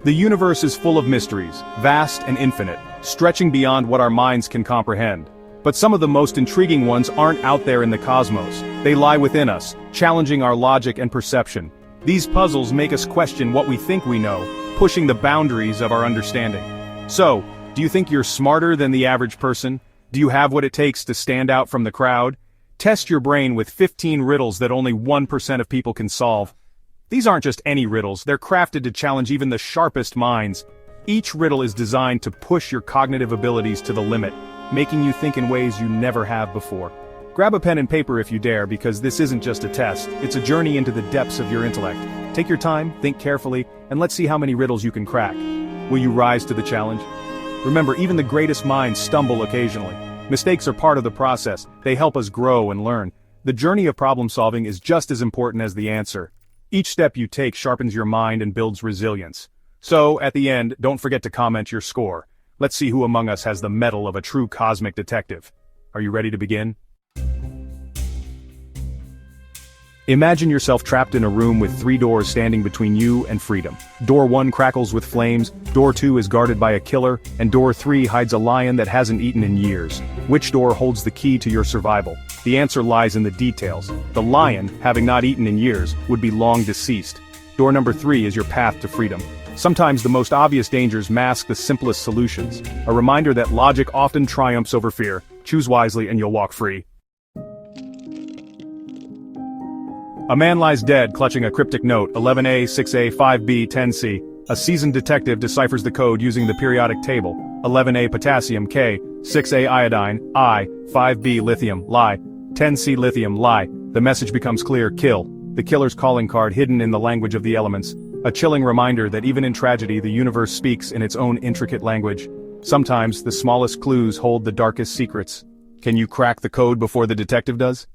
The universe is full of mysteries, vast and infinite, stretching beyond what our minds can comprehend. But some of the most intriguing ones aren't out there in the cosmos. They lie within us, challenging our logic and perception. These puzzles make us question what we think we know, pushing the boundaries of our understanding. So, do you think you're smarter than the average person? Do you have what it takes to stand out from the crowd? Test your brain with 15 riddles that only 1% of people can solve. These aren't just any riddles, they're crafted to challenge even the sharpest minds. Each riddle is designed to push your cognitive abilities to the limit, making you think in ways you never have before. Grab a pen and paper if you dare, because this isn't just a test, it's a journey into the depths of your intellect. Take your time, think carefully, and let's see how many riddles you can crack. Will you rise to the challenge? Remember, even the greatest minds stumble occasionally. Mistakes are part of the process, they help us grow and learn. The journey of problem solving is just as important as the answer. Each step you take sharpens your mind and builds resilience. So, at the end, don't forget to comment your score. Let's see who among us has the mettle of a true cosmic detective. Are you ready to begin? Imagine yourself trapped in a room with 3 doors standing between you and freedom. Door 1 crackles with flames, door 2 is guarded by a killer, and door 3 hides a lion that hasn't eaten in years. Which door holds the key to your survival? The answer lies in the details. The lion, having not eaten in years, would be long deceased. Door number 3 is your path to freedom. Sometimes the most obvious dangers mask the simplest solutions. A reminder that logic often triumphs over fear. Choose wisely and you'll walk free. A man lies dead clutching a cryptic note, 11A, 6A, 5B, 10C. A seasoned detective deciphers the code using the periodic table, 11A potassium, K, 6A iodine, I, 5B lithium, lie, 10C lithium, lie. The message becomes clear, kill. The killer's calling card hidden in the language of the elements. A chilling reminder that even in tragedy the universe speaks in its own intricate language. Sometimes the smallest clues hold the darkest secrets. Can you crack the code before the detective does?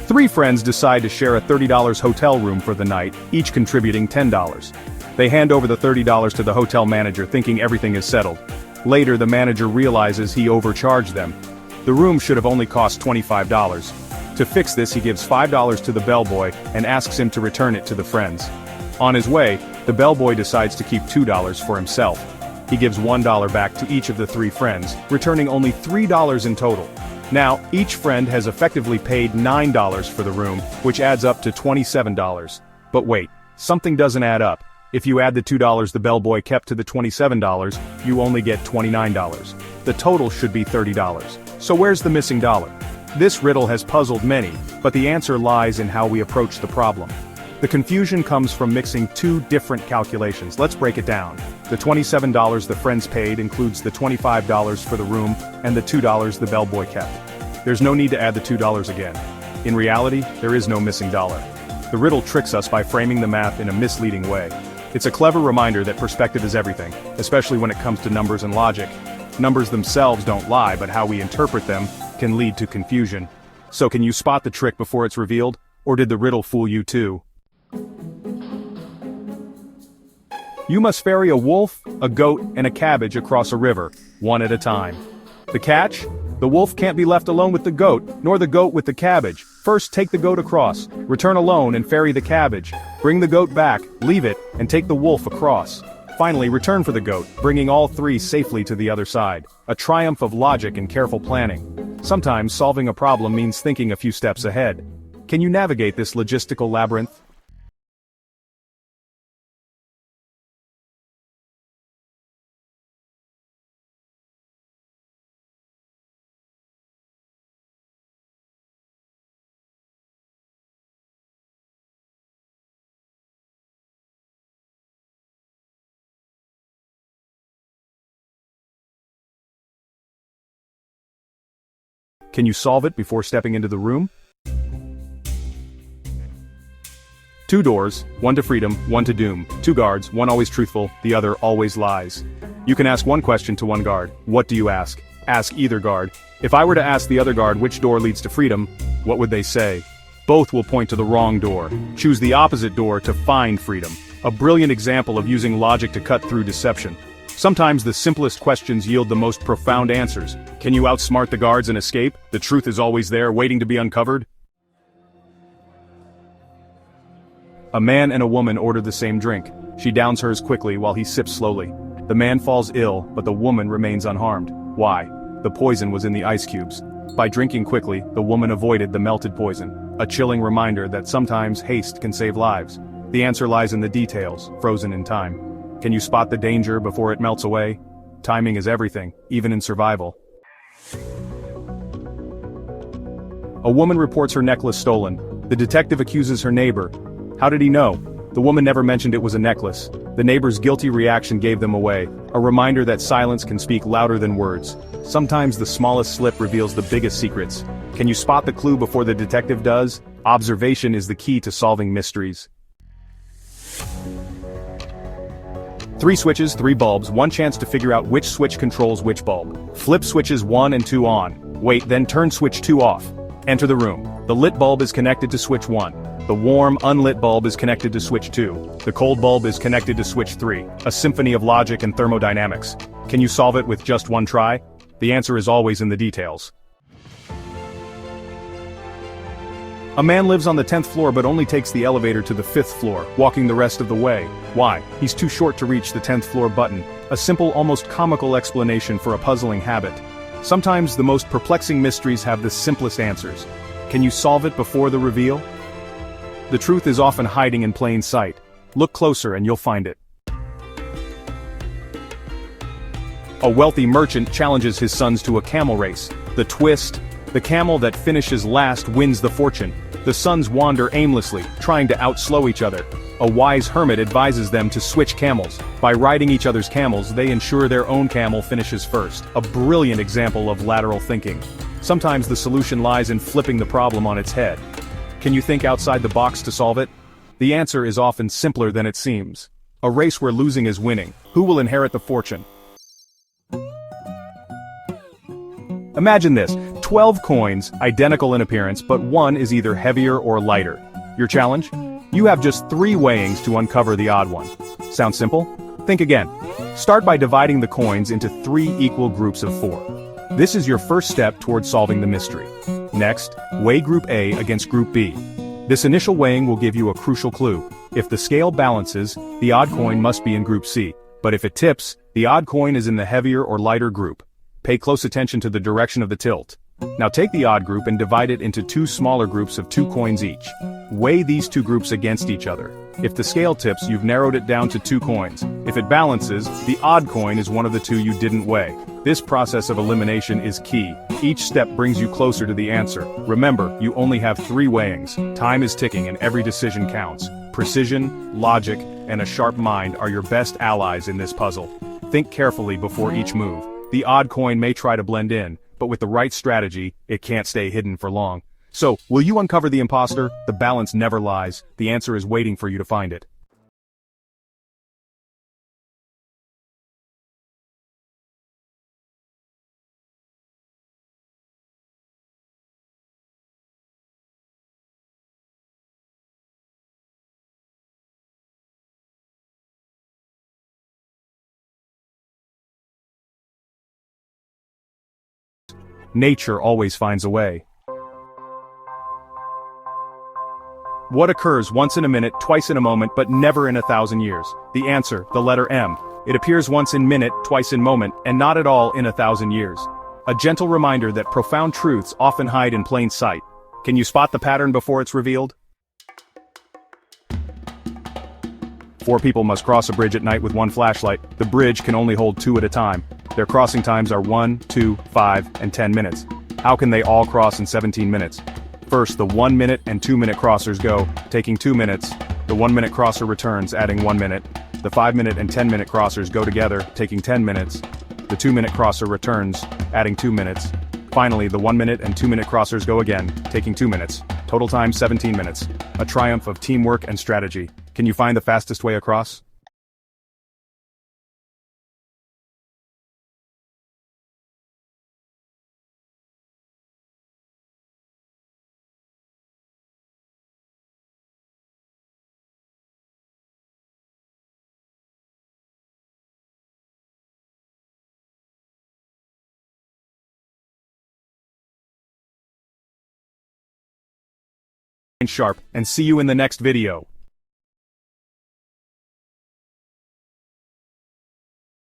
3 friends decide to share a $30 hotel room for the night, each contributing $10. They hand over the $30 to the hotel manager thinking everything is settled. Later the manager realizes he overcharged them. The room should have only cost $25. To fix this he gives $5 to the bellboy and asks him to return it to the friends. On his way, the bellboy decides to keep $2 for himself. He gives $1 back to each of the 3 friends, returning only $3 in total. Now, each friend has effectively paid $9 for the room, which adds up to $27. But wait, something doesn't add up. If you add the $2 the bellboy kept to the $27, you only get $29. The total should be $30. So where's the missing dollar? This riddle has puzzled many, but the answer lies in how we approach the problem. The confusion comes from mixing 2 different calculations. Let's break it down. The $27 the friends paid includes the $25 for the room and the $2 the bellboy kept. There's no need to add the $2 again. In reality, there is no missing dollar. The riddle tricks us by framing the math in a misleading way. It's a clever reminder that perspective is everything, especially when it comes to numbers and logic. Numbers themselves don't lie, but how we interpret them can lead to confusion. So can you spot the trick before it's revealed? Or did the riddle fool you too? You must ferry a wolf, a goat, and a cabbage across a river, one at a time. The catch? The wolf can't be left alone with the goat, nor the goat with the cabbage. First take the goat across, return alone and ferry the cabbage. Bring the goat back, leave it, and take the wolf across. Finally return for the goat, bringing all 3 safely to the other side. A triumph of logic and careful planning. Sometimes solving a problem means thinking a few steps ahead. Can you navigate this logistical labyrinth? Can you solve it before stepping into the room? 2 doors, 1 to freedom, 1 to doom. 2 guards, 1 always truthful, the other always lies. You can ask 1 question to 1 guard. What do you ask? Ask either guard. If I were to ask the other guard which door leads to freedom, what would they say? Both will point to the wrong door. Choose the opposite door to find freedom. A brilliant example of using logic to cut through deception. Sometimes the simplest questions yield the most profound answers. Can you outsmart the guards and escape? The truth is always there, waiting to be uncovered. A man and a woman order the same drink. She downs hers quickly while he sips slowly. The man falls ill, but the woman remains unharmed. Why? The poison was in the ice cubes. By drinking quickly, the woman avoided the melted poison. A chilling reminder that sometimes haste can save lives. The answer lies in the details, frozen in time. Can you spot the danger before it melts away? Timing is everything, even in survival. A woman reports her necklace stolen. The detective accuses her neighbor. How did he know? The woman never mentioned it was a necklace. The neighbor's guilty reaction gave them away, a reminder that silence can speak louder than words. Sometimes the smallest slip reveals the biggest secrets. Can you spot the clue before the detective does? Observation is the key to solving mysteries. 3 switches, 3 bulbs, 1 chance to figure out which switch controls which bulb. Flip switches 1 and 2 on. Wait, then turn switch 2 off. Enter the room. The lit bulb is connected to switch 1. The warm, unlit bulb is connected to switch 2. The cold bulb is connected to switch 3. A symphony of logic and thermodynamics. Can you solve it with just one try? The answer is always in the details. A man lives on the 10th floor but only takes the elevator to the 5th floor, walking the rest of the way. Why? He's too short to reach the 10th floor button. A simple, almost comical explanation for a puzzling habit. Sometimes the most perplexing mysteries have the simplest answers. Can you solve it before the reveal? The truth is often hiding in plain sight. Look closer and you'll find it. A wealthy merchant challenges his sons to a camel race. The twist: the camel that finishes last wins the fortune. The sons wander aimlessly, trying to outslow each other. A wise hermit advises them to switch camels. By riding each other's camels, they ensure their own camel finishes first. A brilliant example of lateral thinking. Sometimes the solution lies in flipping the problem on its head. Can you think outside the box to solve it? The answer is often simpler than it seems. A race where losing is winning. Who will inherit the fortune? Imagine this: 12 coins, identical in appearance, but one is either heavier or lighter. Your challenge? You have just 3 weighings to uncover the odd one. Sound simple? Think again. Start by dividing the coins into 3 equal groups of 4. This is your first step towards solving the mystery. Next, weigh Group A against Group B. This initial weighing will give you a crucial clue. If the scale balances, the odd coin must be in Group C. But if it tips, the odd coin is in the heavier or lighter group. Pay close attention to the direction of the tilt. Now take the odd group and divide it into 2 smaller groups of 2 coins each. Weigh these 2 groups against each other. If the scale tips, you've narrowed it down to 2 coins. If it balances, the odd coin is one of the 2 you didn't weigh. This process of elimination is key. Each step brings you closer to the answer. Remember, you only have 3 weighings. Time is ticking and every decision counts. Precision, logic, and a sharp mind are your best allies in this puzzle. Think carefully before each move. The odd coin may try to blend in, but with the right strategy, it can't stay hidden for long. So, will you uncover the imposter? The balance never lies. The answer is waiting for you to find it. Nature always finds a way. What occurs once in a minute, twice in a moment, but never in 1,000 years? The answer, the letter M. It appears once in minute, twice in moment, and not at all in 1,000 years. A gentle reminder that profound truths often hide in plain sight. Can you spot the pattern before it's revealed? 4 people must cross a bridge at night with 1 flashlight. The bridge can only hold 2 at a time. Their crossing times are 1, 2, 5, and 10 minutes. How can they all cross in 17 minutes? First, the 1-minute and 2-minute crossers go, taking 2 minutes. The 1-minute crosser returns, adding 1 minute. The 5-minute and 10-minute crossers go together, taking 10 minutes. The 2-minute crosser returns, adding 2 minutes. Finally, the 1-minute and 2-minute crossers go again, taking 2 minutes. Total time 17 minutes. A triumph of teamwork and strategy. Can you find the fastest way across? Sharp, and see you in the next video.